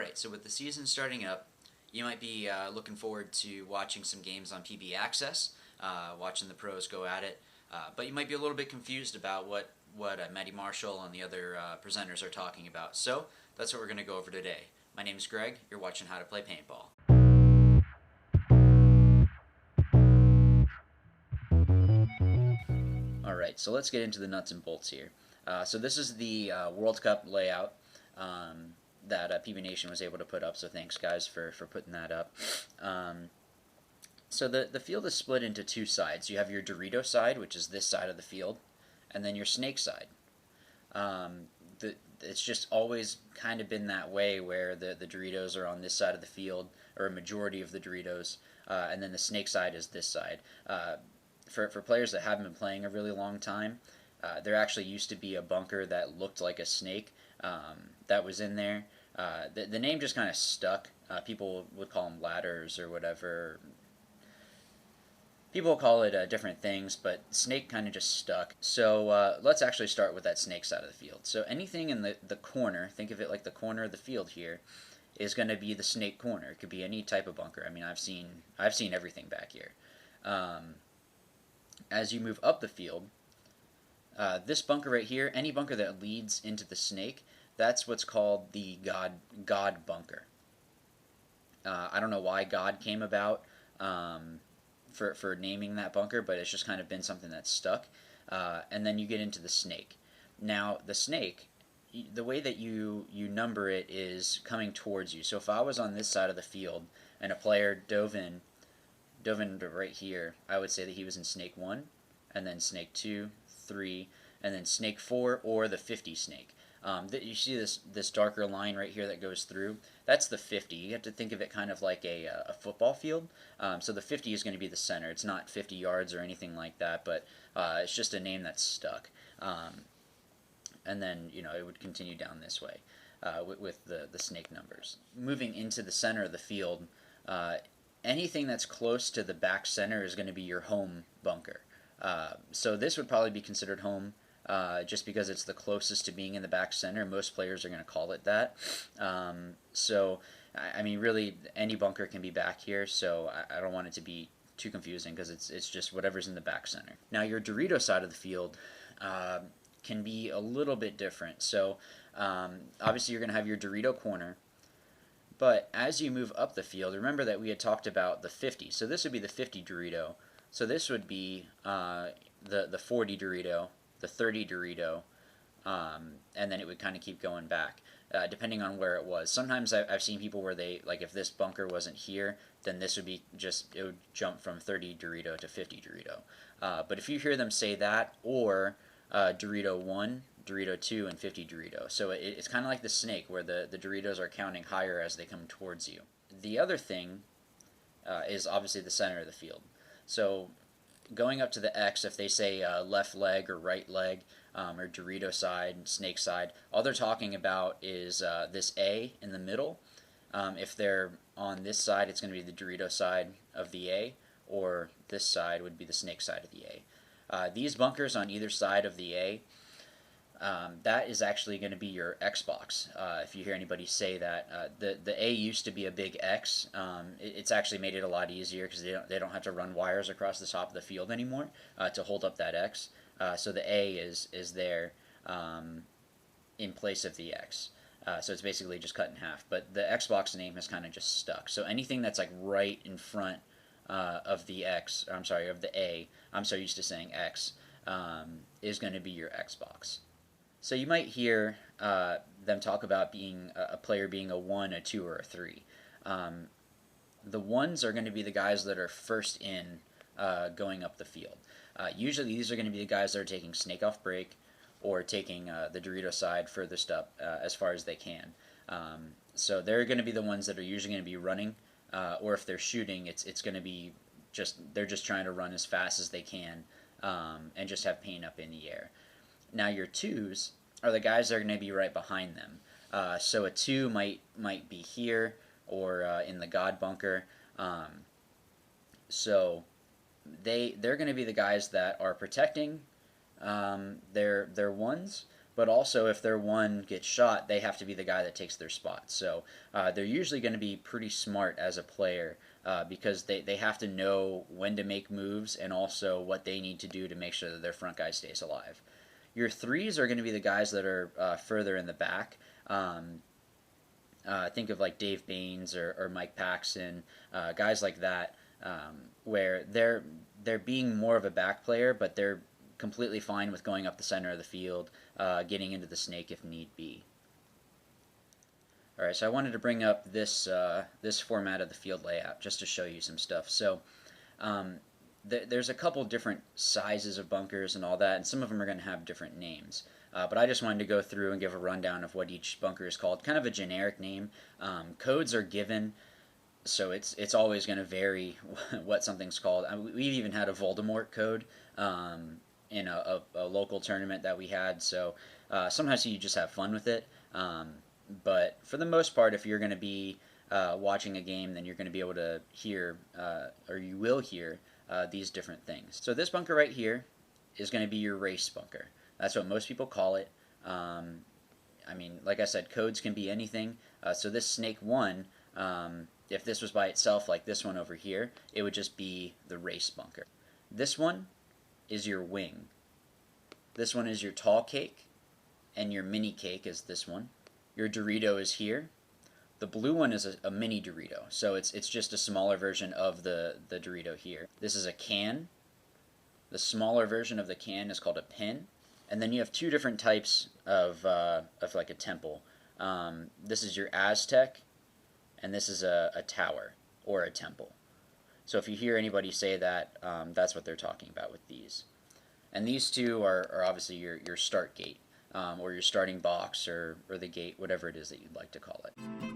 Alright, so with the season starting up, you might be looking forward to watching some games on PBaccess, watching the pros go at it, but you might be a little bit confused about what Matty Marshall and the other presenters are talking about. So that's what we're going to go over today. My name is Greg, you're watching How to Play Paintball. Alright, so let's get into the nuts and bolts here. So this is the World Cup layout that PB Nation was able to put up, so thanks guys for putting that up. So the field is split into two sides. You have your Dorito side, which is this side of the field, and then your snake side. It's just always kind of been that way, where the Doritos are on this side of the field, or a majority of the Doritos, and then the snake side is this side. For players that haven't been playing a really long time, there actually used to be a bunker that looked like a snake that was in there. The name just kind of stuck. People would call them ladders or whatever. People call it different things, but snake kind of just stuck. So let's actually start with that snake side of the field. So anything in the corner, think of it like the corner of the field here, is going to be the snake corner. It could be any type of bunker. I mean, I've seen everything back here. As you move up the field, this bunker right here, any bunker that leads into the snake, that's what's called the God bunker. I don't know why God came about for naming that bunker, but it's just kind of been something that's stuck. And then you get into the snake. Now, the snake, the way that you number it is coming towards you. So if I was on this side of the field and a player dove in right here, I would say that he was in snake 1, and then snake 2, 3, and then snake 4, or the 50 snake. You see this darker line right here that goes through? That's the 50. You have to think of it kind of like a football field. So the 50 is going to be the center. It's not 50 yards or anything like that, but it's just a name that's stuck. And then, it would continue down this way with the snake numbers. Moving into the center of the field, anything that's close to the back center is going to be your home bunker. So this would probably be considered home, just because it's the closest to being in the back center. Most players are going to call it that. So, I mean, really, any bunker can be back here, so I don't want it to be too confusing, because it's just whatever's in the back center. Now, your Dorito side of the field can be a little bit different. So, obviously, you're going to have your Dorito corner, but as you move up the field, remember that we had talked about the 50. So this would be the 50 Dorito. So this would be the 40 Dorito, the 30 Dorito, and then it would kind of keep going back, depending on where it was. Sometimes I've seen people where they, like, if this bunker wasn't here, then this would be it would jump from 30 Dorito to 50 Dorito. But if you hear them say that, or Dorito 1, Dorito 2, and 50 Dorito. So it's kind of like the snake, where the Doritos are counting higher as they come towards you. The other thing is obviously the center of the field. So going up to the X, if they say left leg or right leg, or Dorito side, snake side, all they're talking about is this A in the middle. If they're on this side, it's going to be the Dorito side of the A, or this side would be the snake side of the A. These bunkers on either side of the A, that is actually going to be your Xbox. If you hear anybody say that, the A used to be a big X. It's actually made it a lot easier, because they don't have to run wires across the top of the field anymore to hold up that X. So the A is there in place of the X. So it's basically just cut in half. But the Xbox name has kind of just stuck. So anything that's like right in front of the X, I'm sorry, of the A, I'm so used to saying X, is going to be your Xbox. So you might hear them talk about being a player being a 1, a 2, or a 3. The 1s are going to be the guys that are first in going up the field. Usually these are going to be the guys that are taking snake off break, or taking the Dorito side furthest up as far as they can. So they're going to be the ones that are usually going to be running, or if they're shooting, it's going to be they're just trying to run as fast as they can, and just have paint up in the air. Now your 2s are the guys that are going to be right behind them. So a 2 might be here, or in the God bunker. So they're going to be the guys that are protecting their 1s, but also if their one gets shot, they have to be the guy that takes their spot. So they're usually going to be pretty smart as a player because they have to know when to make moves and also what they need to do to make sure that their front guy stays alive. Your threes are going to be the guys that are further in the back. Think of like Dave Baines or Mike Paxson, guys like that, where they're being more of a back player, but they're completely fine with going up the center of the field, getting into the snake if need be. All right, so I wanted to bring up this format of the field layout just to show you some stuff. So there's a couple different sizes of bunkers and all that, and some of them are going to have different names. But I just wanted to go through and give a rundown of what each bunker is called, kind of a generic name. Codes are given, so it's always going to vary what something's called. We've even had a Voldemort code in a local tournament that we had, so sometimes you just have fun with it. But for the most part, if you're going to be watching a game, then you're going to be able to hear, or you will hear, these different things. So this bunker right here is going to be your race bunker. That's what most people call it. I mean, like I said, codes can be anything. So this snake 1, if this was by itself like this one over here, it would just be the race bunker. This one is your wing. This one is your tall cake, and your mini cake is this one. Your Dorito is here. The blue one is a mini Dorito, so it's just a smaller version of the Dorito here. This is a can. The smaller version of the can is called a pin. And then you have two different types of like a temple. This is your Aztec, and this is a tower or a temple. So if you hear anybody say that, that's what they're talking about with these. And these two are obviously your start gate, or your starting box, or the gate, whatever it is that you'd like to call it.